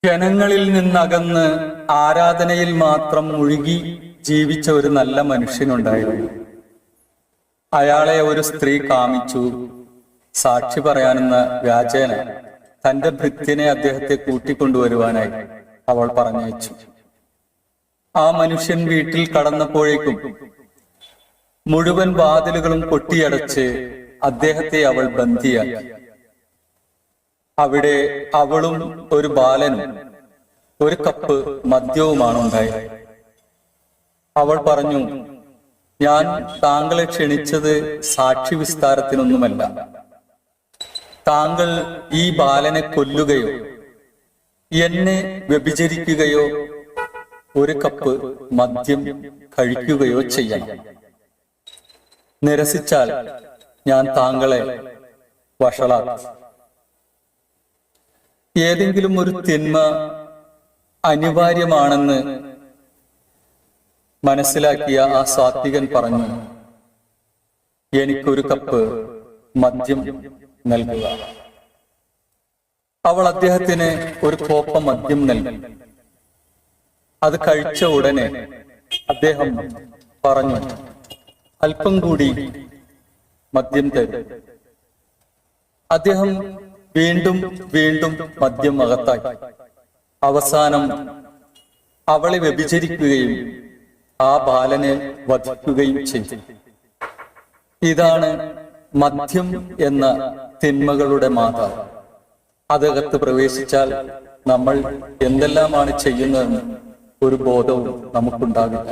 ജനങ്ങളിൽ നിന്നകന്ന് ആരാധനയിൽ മാത്രം മുഴുകി ജീവിച്ച ഒരു നല്ല മനുഷ്യനുണ്ടായിരുന്നു. അയാളെ ഒരു സ്ത്രീ കാമിച്ചു. സാക്ഷി പറയാനെന്ന വ്യാജേന തന്റെ ഭൃത്യനെ അദ്ദേഹത്തെ കൂട്ടിക്കൊണ്ടുവരുവാനായി അവൾ പറഞ്ഞയച്ചു. ആ മനുഷ്യൻ വീട്ടിൽ കടന്നപ്പോഴേക്കും മുഴുവൻ വാതിലുകളും കൊട്ടിയടച്ച് അദ്ദേഹത്തെ അവൾ ബന്ദിയാക്കി. അവിടെ അവളും ഒരു ബാലനും ഒരു കപ്പ് മദ്യവുമാണ് ഉണ്ടായത്. അവൾ പറഞ്ഞു, ഞാൻ താങ്കളെ ക്ഷണിച്ചത് സാക്ഷി വിസ്താരത്തിനൊന്നുമല്ല. താങ്കൾ ഈ ബാലനെ കൊല്ലുകയോ എന്നെ വ്യഭിചരിക്കുകയോ ഒരു കപ്പ് മദ്യം കഴിക്കുകയോ ചെയ്യണം. നിരസിച്ചാൽ ഞാൻ താങ്കളെ വഷളാക്കും. ഏതെങ്കിലും ഒരു തിന്മ അനിവാര്യമാണെന്ന് മനസ്സിലാക്കിയ ആ സാത്വികൻ പറഞ്ഞു, എനിക്കൊരു കപ്പ് മദ്യം നൽകുക. അവൾ അദ്ദേഹത്തിന് ഒരു കോപ്പ മദ്യം നൽകി. അത് കഴിച്ച ഉടനെ അദ്ദേഹം പറഞ്ഞു, അല്പം കൂടി മദ്യം തരും. അദ്ദേഹം വീണ്ടും വീണ്ടും മദ്യം അകത്താക്കി. അവസാനം അവളെ വ്യഭിചരിക്കുകയും ആ ബാലനെ വധിക്കുകയും ചെയ്തു. ഇതാണ് മദ്യം എന്ന തിന്മകളുടെ മാതാവ്. അതകത്ത് പ്രവേശിച്ചാൽ നമ്മൾ എന്തെല്ലാമാണ് ചെയ്യുന്നതെന്ന് ഒരു ബോധവും നമുക്കുണ്ടാകില്ല.